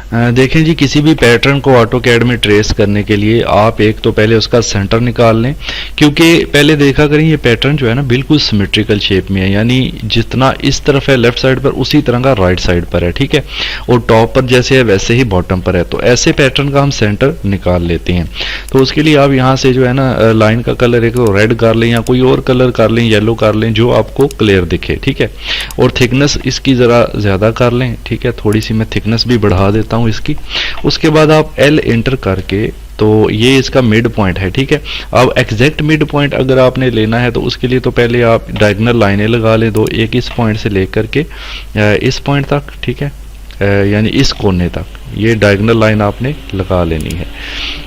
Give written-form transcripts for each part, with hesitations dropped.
देखें जी, किसी भी पैटर्न को ऑटोकैड में ट्रेस करने के लिए आप एक तो पहले उसका सेंटर निकाल लें, क्योंकि पहले देखा करें ये पैटर्न जो है ना बिल्कुल सिमेट्रिकल शेप में है, यानी जितना इस तरफ है लेफ्ट साइड पर उसी तरह का राइट साइड पर है, ठीक है, और टॉप पर जैसे है वैसे ही बॉटम पर है। तो ऐसे पैटर्न का हम सेंटर निकाल लेते हैं। तो उसके लिए आप यहाँ से जो है ना लाइन का कलर एक रेड कर लें या कोई और कलर कर लें, येलो कर लें, जो आपको क्लियर दिखे, ठीक है, और थिकनेस इसकी ज़रा ज़्यादा कर लें, ठीक है, थोड़ी सी मैं थिकनेस भी बढ़ा देता हूँ इसकी। उसके बाद आप एल एंटर करके, तो ये इसका मिड पॉइंट है, ठीक है। अब एग्जैक्ट मिड पॉइंट अगर आपने लेना है तो उसके लिए तो पहले आप डायगोनल लाइनें लगा लें दो, एक इस पॉइंट से लेकर के इस पॉइंट तक, ठीक है, यानी इस कोने तक ये डायगोनल लाइन आपने लगा लेनी है।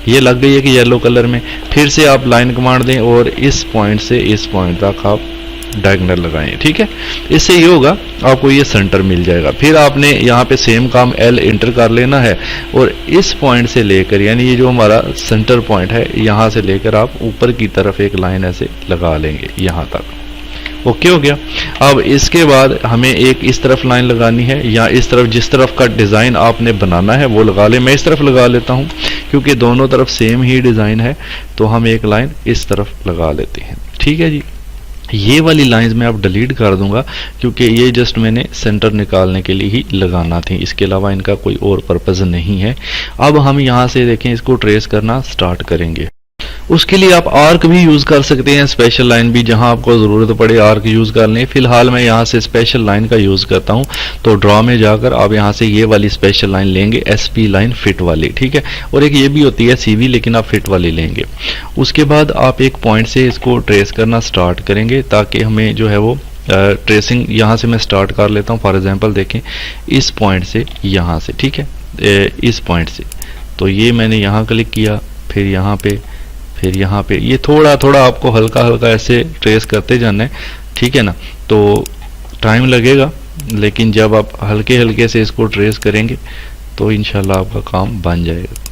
ये लग गई है कि येलो कलर में। फिर से आप लाइन कमांड दें और इस पॉइंट से इस पॉइंट तक आप डायगोनल लगाएं, ठीक है। इससे ये होगा आपको ये सेंटर मिल जाएगा। फिर आपने यहाँ पे सेम काम एल एंटर कर लेना है और इस पॉइंट से लेकर, यानी ये जो हमारा सेंटर पॉइंट है, यहाँ से लेकर आप ऊपर की तरफ एक लाइन ऐसे लगा लेंगे यहाँ तक। ओके हो गया। अब इसके बाद हमें एक इस तरफ लाइन लगानी है, या इस तरफ जिस तरफ का डिज़ाइन आपने बनाना है वो लगा लें। मैं इस तरफ लगा लेता हूँ क्योंकि दोनों तरफ सेम ही डिज़ाइन है, तो हम एक लाइन इस तरफ लगा लेते हैं, ठीक है जी। ये वाली लाइंस मैं अब डिलीट कर दूंगा क्योंकि ये जस्ट मैंने सेंटर निकालने के लिए ही लगाना थी, इसके अलावा इनका कोई और पर्पज़ नहीं है। अब हम यहाँ से देखें इसको ट्रेस करना स्टार्ट करेंगे। उसके लिए आप आर्क भी यूज़ कर सकते हैं, स्पेशल लाइन भी, जहां आपको ज़रूरत पड़े आर्क यूज़ कर लें। फिलहाल मैं यहाँ से स्पेशल लाइन का यूज़ करता हूँ, तो ड्रॉ में जाकर आप यहाँ से ये वाली स्पेशल लाइन लेंगे, एसपी लाइन फिट वाली, ठीक है। और एक ये भी होती है सीवी, लेकिन आप फिट वाली लेंगे। उसके बाद आप एक पॉइंट से इसको ट्रेस करना स्टार्ट करेंगे ताकि हमें जो है वो ट्रेसिंग यहाँ से मैं स्टार्ट कर लेता हूँ। फॉर एग्जाम्पल देखें इस पॉइंट से यहाँ से, ठीक है, इस पॉइंट से, तो ये मैंने यहाँ क्लिक किया, फिर यहाँ पे, फिर यहाँ पे, ये थोड़ा थोड़ा आपको हल्का हल्का ऐसे ट्रेस करते जाना है, ठीक है ना। तो टाइम लगेगा, लेकिन जब आप हल्के हल्के से इसको ट्रेस करेंगे तो इंशाल्लाह आपका काम बन जाएगा।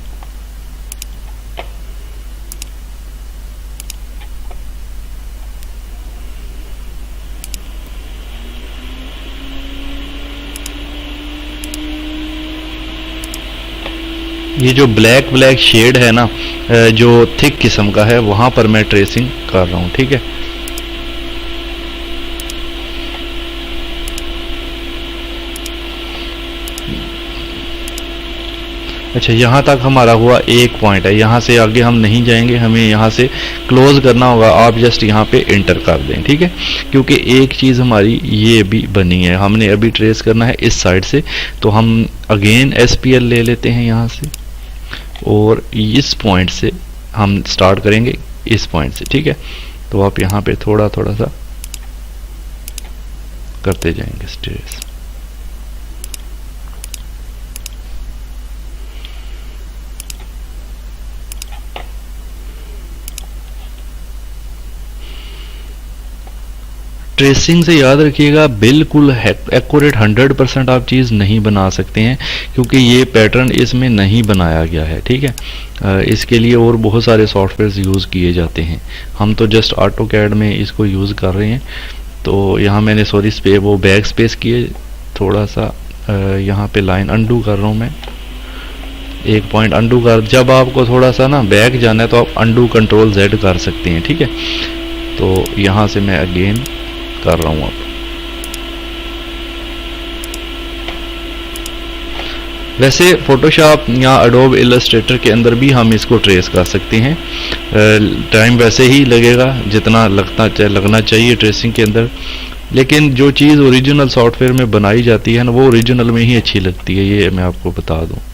ये जो ब्लैक ब्लैक शेड है ना, जो थिक किस्म का है, वहां पर मैं ट्रेसिंग कर रहा हूं, ठीक है। अच्छा, यहाँ तक हमारा हुआ एक पॉइंट है, यहाँ से आगे हम नहीं जाएंगे, हमें यहाँ से क्लोज करना होगा। आप जस्ट यहाँ पे एंटर कर दें, ठीक है, क्योंकि एक चीज़ हमारी ये भी बनी है, हमने अभी ट्रेस करना है इस साइड से, तो हम अगेन एसपीएल ले लेते हैं यहाँ से और इस पॉइंट से हम स्टार्ट करेंगे, इस पॉइंट से, ठीक है। तो आप यहाँ पे थोड़ा थोड़ा सा करते जाएंगे स्ट्रेस। ट्रेसिंग से याद रखिएगा, बिल्कुल एक्यूरेट 100% आप चीज़ नहीं बना सकते हैं, क्योंकि ये पैटर्न इसमें नहीं बनाया गया है, ठीक है। इसके लिए और बहुत सारे सॉफ्टवेयर यूज़ किए जाते हैं, हम तो जस्ट ऑटोकैड में इसको यूज़ कर रहे हैं। तो यहाँ मैंने सॉरी वो बैक स्पेस किए, थोड़ा सा यहाँ पे लाइन अंडू कर रहा हूँ मैं, एक पॉइंट अंडू कर। जब आपको थोड़ा सा ना बैक जाना है तो आप अंडू कंट्रोल Z कर सकते हैं, ठीक है। तो यहाँ से मैं अगेन कर रहा हूं। अब वैसे फोटोशॉप या एडोब इलस्ट्रेटर के अंदर भी हम इसको ट्रेस कर सकते हैं, टाइम वैसे ही लगेगा जितना लगना चाहिए ट्रेसिंग के अंदर, लेकिन जो चीज़ ओरिजिनल सॉफ्टवेयर में बनाई जाती है ना, वो ओरिजिनल में ही अच्छी लगती है, ये मैं आपको बता दूं।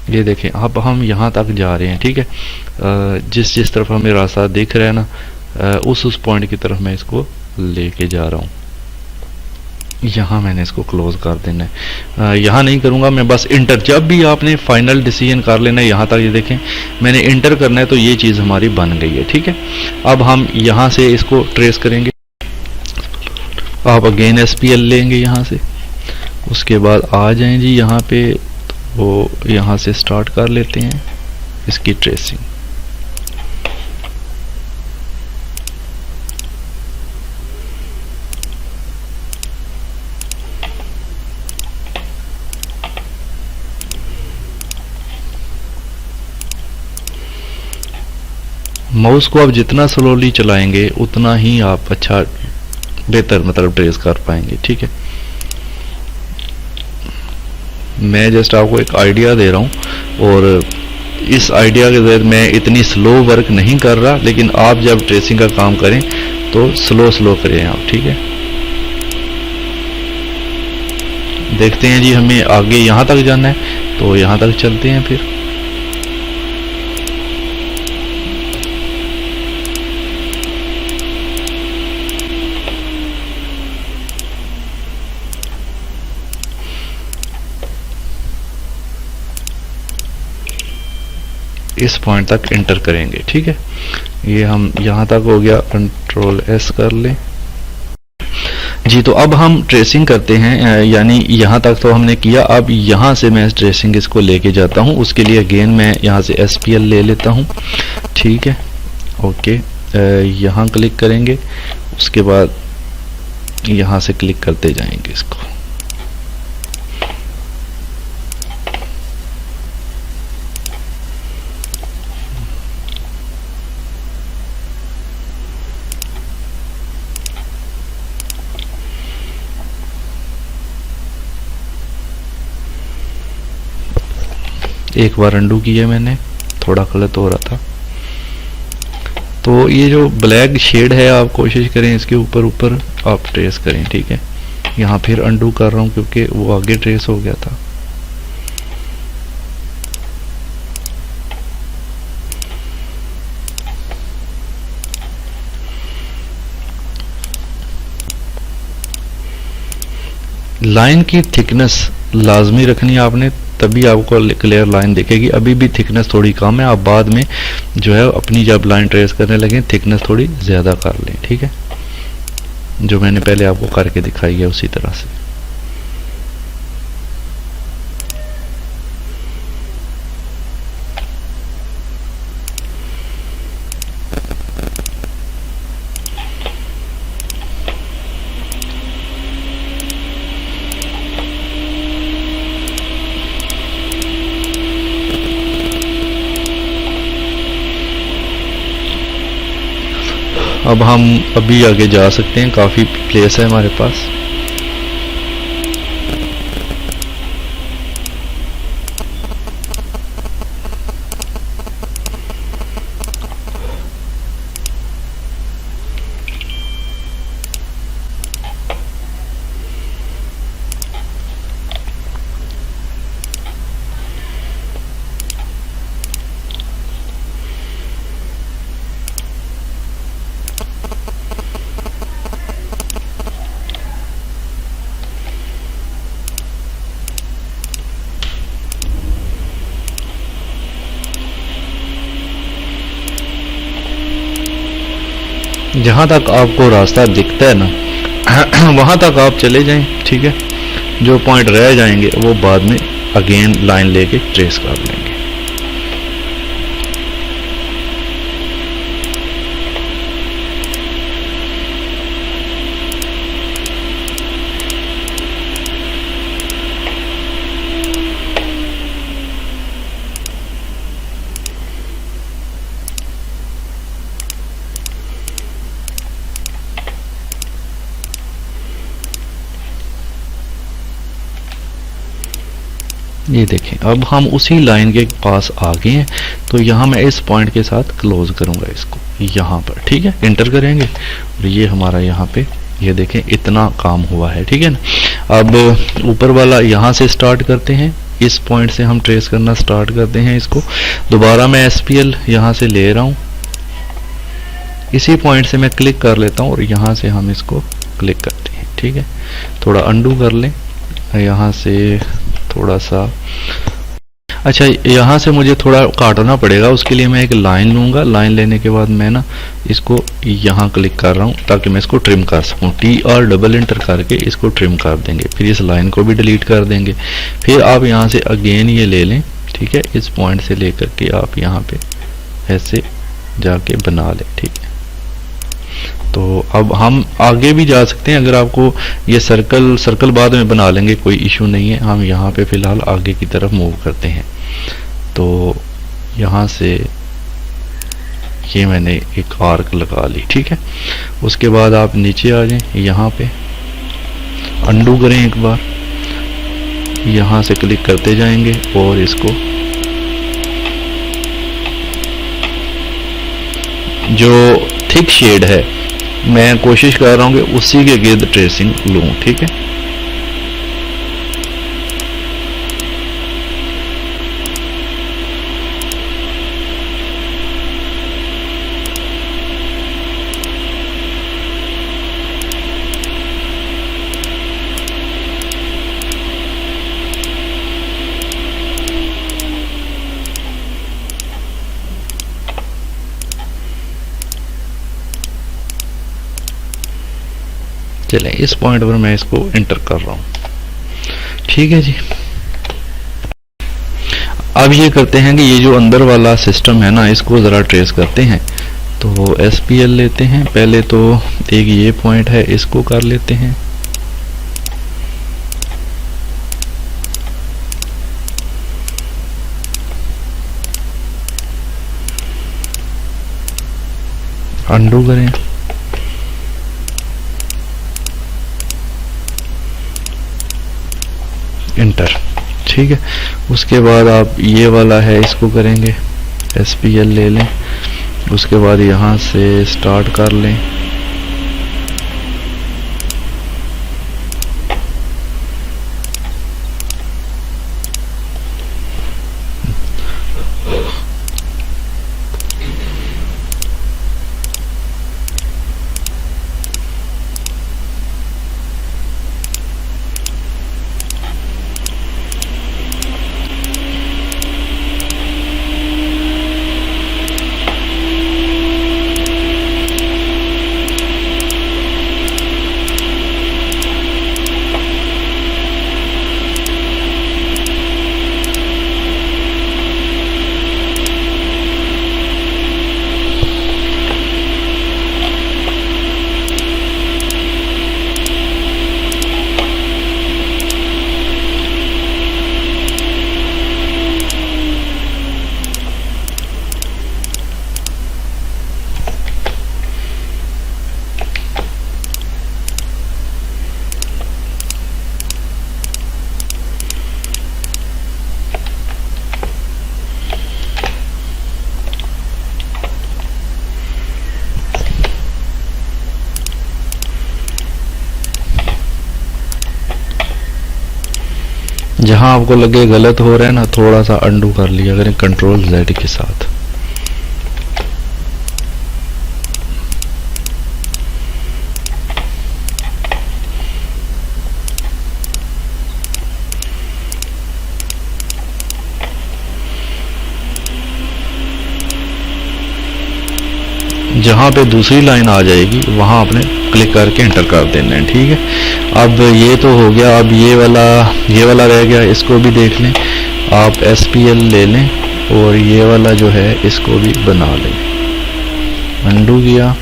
ये देखें, अब हम यहाँ तक जा रहे हैं, ठीक है। जिस जिस तरफ हमें रास्ता दिख रहा है ना, उस पॉइंट की तरफ मैं इसको लेके जा रहा हूँ। यहाँ मैंने इसको क्लोज कर देना है, यहाँ नहीं करूँगा मैं, बस इंटर। जब भी आपने फाइनल डिसीजन कर लेना है, यहाँ तक ये देखें मैंने इंटर करना है, तो ये चीज़ हमारी बन गई है, ठीक है। अब हम यहाँ से इसको ट्रेस करेंगे, आप अगेन SPL लेंगे यहाँ से, उसके बाद आ जाएं जी यहाँ पे, वो यहाँ से स्टार्ट कर लेते हैं इसकी ट्रेसिंग। माउस को आप जितना स्लोली चलाएंगे उतना ही आप अच्छा बेहतर मतलब ट्रेस कर पाएंगे, ठीक है। मैं जस्ट आपको एक आइडिया दे रहा हूँ और इस आइडिया के जरिए मैं इतनी स्लो वर्क नहीं कर रहा, लेकिन आप जब ट्रेसिंग का काम करें तो स्लो करें आप, ठीक है। देखते हैं जी हमें आगे यहाँ तक जाना है तो यहाँ तक चलते हैं फिर। इस पॉइंट तक एंटर करेंगे, ठीक है। ये हम यहाँ तक हो गया, कंट्रोल एस कर लें जी। तो अब हम ट्रेसिंग करते हैं, यानी यहाँ तक तो हमने किया। अब यहाँ से मैं ट्रेसिंग इसको लेके जाता हूँ। उसके लिए अगेन मैं यहाँ से SPL ले लेता हूँ, ठीक है। ओके, यहाँ क्लिक करेंगे, उसके बाद यहाँ से क्लिक करते जाएंगे इसको। एक बार अंडू किया मैंने, थोड़ा गलत हो रहा था। तो ये जो ब्लैक शेड है आप कोशिश करें इसके ऊपर आप ट्रेस करें, ठीक है। यहाँ फिर अंडू कर रहा हूँ क्योंकि वो आगे ट्रेस हो गया था। लाइन की थिकनेस लाजमी रखनी है आपने, तभी आपको क्लियर लाइन दिखेगी। अभी भी थिकनेस थोड़ी कम है, आप बाद में जो है अपनी जब लाइन ट्रेस करने लगे थिकनेस थोड़ी ज़्यादा कर लें, ठीक है। जो मैंने पहले आपको करके दिखाई है उसी तरह से। अब हम अभी आगे जा सकते हैं, काफ़ी प्लेस है हमारे पास। जहाँ तक आपको रास्ता दिखता है ना वहाँ तक आप चले जाएं, ठीक है। जो पॉइंट रह जाएंगे वो बाद में अगेन लाइन लेके ट्रेस कर लेंगे। ये देखें, अब हम उसी लाइन के पास आ गए हैं। तो यहाँ मैं इस पॉइंट के साथ क्लोज करूँगा इसको यहाँ पर, ठीक है। एंटर करेंगे और ये हमारा यहाँ पे ये देखें इतना काम हुआ है, ठीक है ना। अब ऊपर वाला यहाँ से स्टार्ट करते हैं, इस पॉइंट से हम ट्रेस करना स्टार्ट करते हैं इसको। दोबारा मैं SPL यहाँ से ले रहा हूँ, इसी पॉइंट से मैं क्लिक कर लेता हूँ और यहाँ से हम इसको क्लिक करते हैं, ठीक है। थोड़ा अंडू कर लें यहाँ से थोड़ा सा। अच्छा, यहाँ से मुझे थोड़ा काटना पड़ेगा, उसके लिए मैं एक लाइन लूँगा। लाइन लेने के बाद मैं ना इसको यहाँ क्लिक कर रहा हूँ ताकि मैं इसको ट्रिम कर सकूँ। टी और डबल एंटर करके इसको ट्रिम कर देंगे, फिर इस लाइन को भी डिलीट कर देंगे। फिर आप यहाँ से अगेन ये ले लें, ठीक है, इस पॉइंट से लेकर के आप यहाँ पे ऐसे जाके बना लें, ठीक है। तो अब हम आगे भी जा सकते हैं, अगर आपको ये सर्कल बाद में बना लेंगे, कोई इशू नहीं है। हम यहाँ पे फिलहाल आगे की तरफ मूव करते हैं। तो यहाँ से ये मैंने एक आर्क लगा ली, ठीक है। उसके बाद आप नीचे आ जाएं, यहाँ पे अंडू करें एक बार, यहाँ से क्लिक करते जाएंगे और इसको जो थिक शेड है मैं कोशिश कर रहा हूँ कि उसी के गिर्द ट्रेसिंग लूँ, ठीक है। चलें, इस पॉइंट पर मैं इसको एंटर कर रहा हूँ, ठीक है जी। अब ये करते हैं कि ये जो अंदर वाला सिस्टम है ना, इसको ज़रा ट्रेस करते हैं। तो SPL लेते हैं, पहले तो एक ये पॉइंट है, इसको कर लेते हैं। अंडू करें, इंटर, ठीक है। उसके बाद आप ये वाला है इसको करेंगे, SPL ले लें। उसके बाद यहाँ से स्टार्ट कर लें, जहां आपको लगे गलत हो रहा है ना, थोड़ा सा अंडू कर लिया करें कंट्रोल Z के साथ। जहां पे दूसरी लाइन आ जाएगी वहां आपने क्लिक करके एंटर कर देना है, ठीक है। अब ये तो हो गया, अब ये वाला रह गया, इसको भी देख लें। आप SPL ले लें और ये वाला जो है इसको भी बना लें। अंडू किया,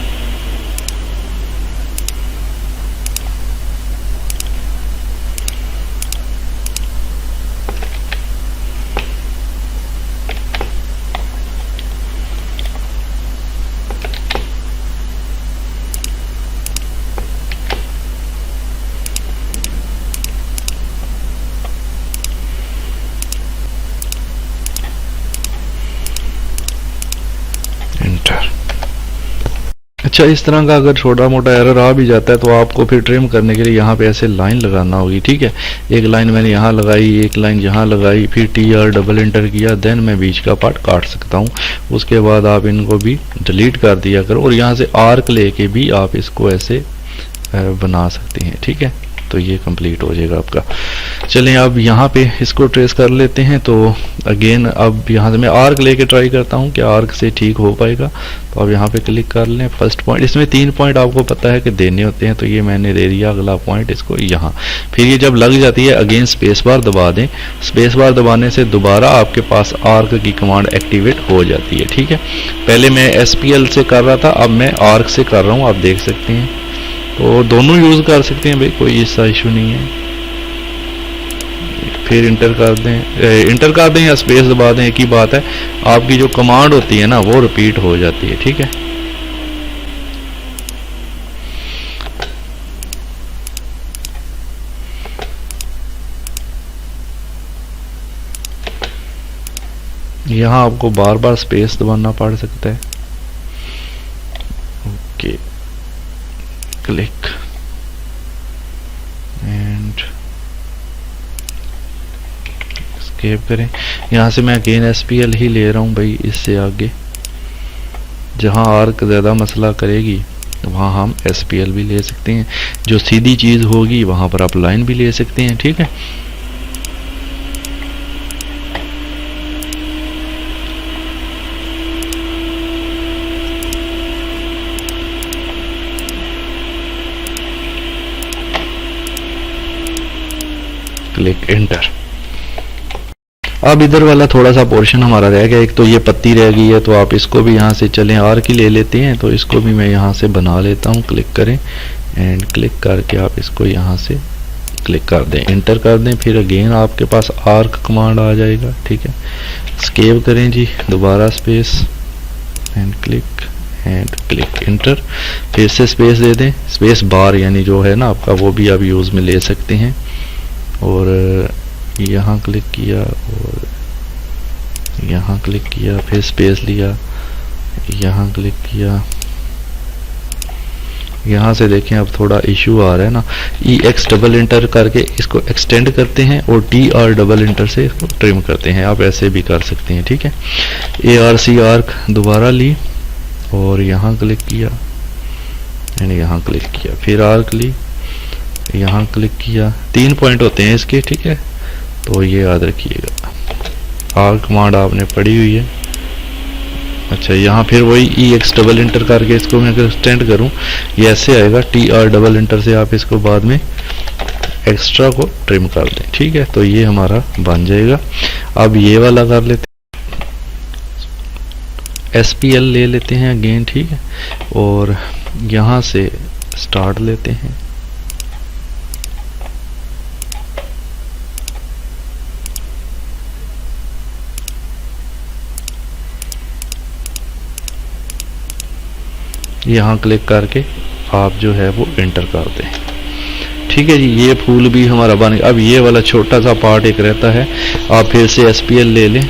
अच्छा। इस तरह का अगर छोटा मोटा एरर आ भी जाता है तो आपको फिर ट्रिम करने के लिए यहाँ पे ऐसे लाइन लगाना होगी, ठीक है। एक लाइन मैंने यहाँ लगाई, एक लाइन यहाँ लगाई, फिर TR डबल एंटर किया, देन मैं बीच का पार्ट काट सकता हूँ। उसके बाद आप इनको भी डिलीट कर दिया करो और यहाँ से आर्क लेके भी आप इसको ऐसे बना सकते हैं, ठीक है। तो ये कंप्लीट हो जाएगा आपका। चलें अब यहाँ पे इसको ट्रेस कर लेते हैं। तो अगेन अब यहाँ से मैं आर्क लेके ट्राई करता हूँ कि आर्क से ठीक हो पाएगा। तो अब यहाँ पे क्लिक कर लें, फर्स्ट पॉइंट, इसमें 3 पॉइंट आपको पता है कि देने होते हैं, तो ये मैंने दे दिया अगला पॉइंट इसको यहाँ। फिर ये जब लग जाती है अगेन स्पेस बार दबा दें। स्पेस बार दबाने से दोबारा आपके पास आर्क की कमांड एक्टिवेट हो जाती है, ठीक है। पहले मैं SPL से कर रहा था, अब मैं आर्क से कर रहा हूँ, आप देख सकते हैं। तो दोनों यूज़ कर सकते हैं भाई, कोई ऐसा इशू नहीं है। फिर इंटर कर दें या स्पेस दबा दें, एक ही बात है। आपकी जो कमांड होती है ना वो रिपीट हो जाती है, ठीक है। यहाँ आपको बार बार स्पेस दबाना पड़ सकता है। ओके, क्लिक एंड एस्केप करें। यहाँ से मैं अगेन SPL ही ले रहा हूँ भाई, इससे आगे जहाँ आर्क ज़्यादा मसला करेगी वहाँ हम SPL भी ले सकते हैं। जो सीधी चीज़ होगी वहाँ पर आप लाइन भी ले सकते हैं, ठीक है। Click enter. अब इधर वाला थोड़ा सा पोर्शन हमारा रह गया, एक तो ये पत्ती रह गई है, तो आप इसको भी यहाँ से चलें आर्क ही ले लेते हैं। तो इसको भी मैं यहाँ से बना लेता हूँ, क्लिक करें एंड क्लिक करके आप इसको यहाँ से क्लिक कर दें, एंटर कर दें। फिर अगेन आपके पास आर्क कमांड आ जाएगा, ठीक है। स्केप करें जी, दोबारा स्पेस एंड क्लिक एंटर। फिर से स्पेस दे दें, स्पेस बार यानी जो है ना आपका, वो भी आप यूज़ में ले सकते हैं। और यहाँ क्लिक किया और यहाँ क्लिक किया, फिर स्पेस लिया, यहाँ क्लिक किया। यहाँ से देखें अब थोड़ा इशू आ रहा है ना, EX डबल इंटर करके इसको एक्सटेंड करते हैं और TR डबल इंटर से इसको ट्रिम करते हैं। आप ऐसे भी कर सकते हैं, ठीक है। ARC आर्क दोबारा ली और यहाँ क्लिक किया एंड यहाँ क्लिक किया, फिर आर्क ली, यहाँ क्लिक किया। 3 पॉइंट होते हैं इसके, ठीक है। तो ये याद रखिएगा, आर्क कमांड आपने पढ़ी हुई है। अच्छा, यहाँ फिर वही EX डबल इंटर करके इसको मैं अगर एक्सटेंड करूँ ये ऐसे आएगा। TR डबल इंटर से आप इसको बाद में एक्स्ट्रा को ट्रिम कर दें, ठीक है। तो ये हमारा बन जाएगा। अब ये वाला कर लेते हैं, SPL ले लेते हैं अगेन, ठीक है। और यहाँ से स्टार्ट लेते हैं, यहाँ क्लिक करके आप जो है वो एंटर कर दें, ठीक है जी। ये फूल भी हमारा बन गया। अब ये वाला छोटा सा पार्ट एक रहता है, आप फिर से SPL ले लें,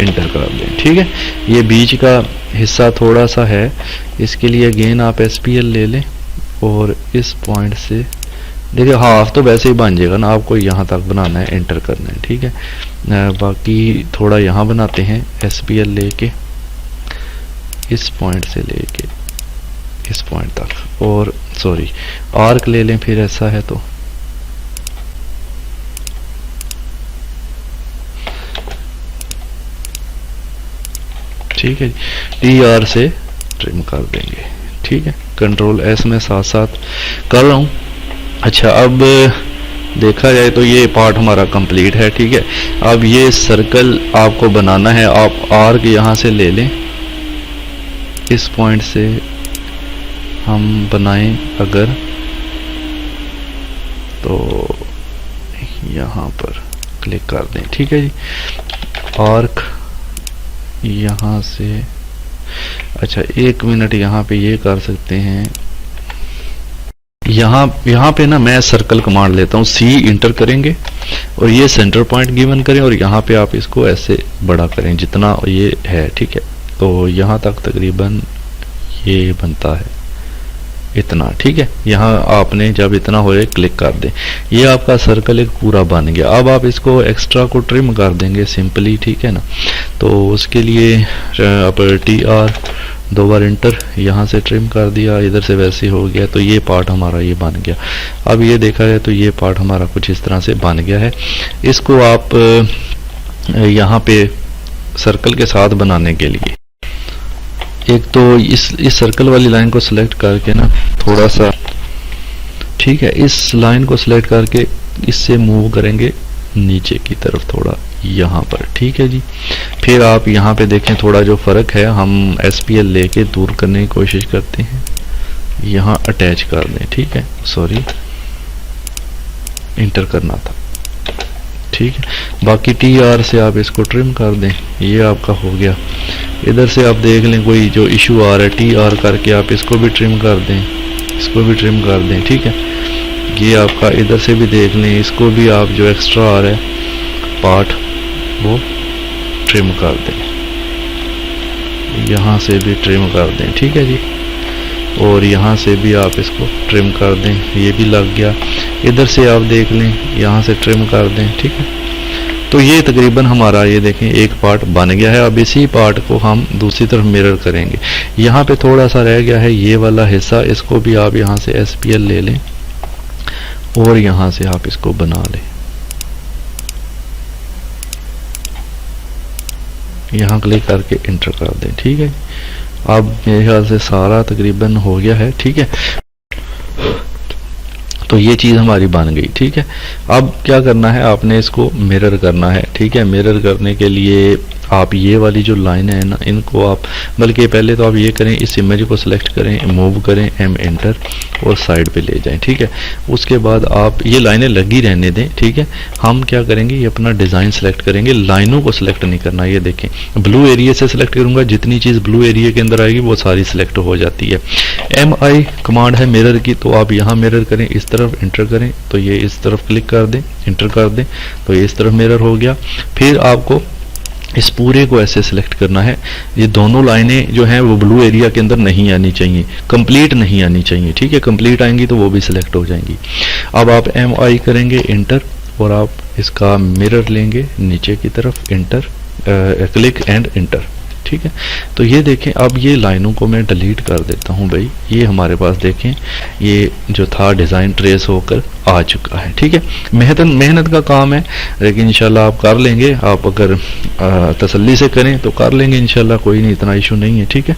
एंटर कर दें, ठीक है। ये बीच का हिस्सा थोड़ा सा है, इसके लिए अगेन आप SPL ले लें और इस पॉइंट से देखिए हाफ तो वैसे ही बन जाएगा ना, आपको यहाँ तक बनाना है, एंटर करना है, ठीक है। बाकी थोड़ा यहाँ बनाते हैं, SPL लेके इस पॉइंट से लेके इस पॉइंट तक, और सॉरी आर्क ले लें फिर, ऐसा है तो ठीक है। TR से ट्रिम कर देंगे, ठीक है। कंट्रोल S में साथ साथ कर रहा हूँ। अच्छा, अब देखा जाए तो ये पार्ट हमारा कंप्लीट है, ठीक है। अब ये सर्कल आपको बनाना है, आप आर्क यहाँ से ले लें, इस पॉइंट से हम बनाएं अगर तो यहाँ पर क्लिक कर दें, ठीक है जी। आर्क यहाँ से, अच्छा 1 मिनट यहाँ पे ये कर सकते हैं, यहाँ पे ना मैं सर्कल कमांड लेता हूँ, C इंटर करेंगे और ये सेंटर पॉइंट गिवन करें और यहाँ पे आप इसको ऐसे बड़ा करें जितना ये है, ठीक है। तो यहाँ तक तकरीबन ये बनता है इतना, ठीक है। यहाँ आपने जब इतना हो जाए क्लिक कर दें, ये आपका सर्कल एक पूरा बन गया। अब आप इसको एक्स्ट्रा को ट्रिम कर देंगे सिंपली, ठीक है ना। तो उसके लिए आप TR दो बार इंटर, यहाँ से ट्रिम कर दिया, इधर से वैसे हो गया, तो ये पार्ट हमारा ये बन गया। अब ये देखा जाए तो ये पार्ट हमारा कुछ इस तरह से बन गया है। इसको आप यहाँ पे सर्कल के साथ बनाने के लिए एक तो इस सर्कल वाली लाइन को सिलेक्ट करके ना थोड़ा सा, ठीक है, इस लाइन को सिलेक्ट करके इससे मूव करेंगे नीचे की तरफ थोड़ा यहाँ पर, ठीक है जी। फिर आप यहाँ पे देखें थोड़ा जो फ़र्क है, हम SPL लेके दूर करने की कोशिश करते हैं, यहाँ अटैच कर दें, ठीक है, सॉरी इंटर करना था, ठीक है। बाकी TR से आप इसको ट्रिम कर दें, ये आपका हो गया। इधर से आप देख लें कोई जो इशू आ रहा है, TR करके आप इसको भी ट्रिम कर दें, इसको भी ट्रिम कर दें, ठीक है। ये आपका इधर से भी देख लें, इसको भी आप जो एक्स्ट्रा आ रहा है पार्ट वो ट्रिम कर दें, यहाँ से भी ट्रिम कर दें, ठीक है जी। और यहाँ से भी आप इसको ट्रिम कर दें, ये भी लग गया। इधर से आप देख लें, यहाँ से ट्रिम कर दें, ठीक है। तो ये तकरीबन हमारा ये देखें एक पार्ट बन गया है। अब इसी पार्ट को हम दूसरी तरफ मिरर करेंगे। यहाँ पे थोड़ा सा रह गया है ये वाला हिस्सा, इसको भी आप यहाँ से SPL ले लें और यहाँ से आप इसको बना लें, यहाँ क्लिक करके इंटर कर दें, ठीक है। अब मेरे ख्याल से सारा तकरीबन हो गया है, ठीक है। तो ये चीज़ हमारी बन गई, ठीक है। अब क्या करना है, आपने इसको मिरर करना है, ठीक है। मिरर करने के लिए आप ये वाली जो लाइन है ना, इनको आप, बल्कि पहले तो आप ये करें, इस इमेज को सिलेक्ट करें, मूव करें, M एंटर और साइड पे ले जाएं, ठीक है। उसके बाद आप ये लाइनें लगी रहने दें, ठीक है। हम क्या करेंगे, ये अपना डिज़ाइन सेलेक्ट करेंगे, लाइनों को सिलेक्ट नहीं करना। ये देखें ब्लू एरिया से सिलेक्ट करूँगा, जितनी चीज़ ब्लू एरिया के अंदर आएगी वो सारी सिलेक्ट हो जाती है। MI कमांड है मिरर की, तो आप यहाँ मिरर करें, इस तरफ इंटर करें तो ये इस तरफ क्लिक कर दें, इंटर कर दें तो ये इस तरफ मिरर हो गया। फिर आपको इस पूरे को ऐसे सिलेक्ट करना है। ये दोनों लाइनें जो हैं वो ब्लू एरिया के अंदर नहीं आनी चाहिए, कंप्लीट नहीं आनी चाहिए, ठीक है। कंप्लीट आएंगी तो वो भी सिलेक्ट हो जाएंगी। अब आप MI करेंगे इंटर और आप इसका मिरर लेंगे नीचे की तरफ, इंटर क्लिक एंड इंटर, ठीक है। तो ये देखें, अब ये लाइनों को मैं डिलीट कर देता हूँ भाई। ये हमारे पास देखें, ये जो था डिज़ाइन ट्रेस होकर आ चुका है, ठीक है। मेहनत का काम है, लेकिन इंशाल्लाह आप कर लेंगे। आप अगर तसल्ली से करें तो कर लेंगे इंशाल्लाह, कोई नहीं, इतना इशू नहीं है, ठीक है।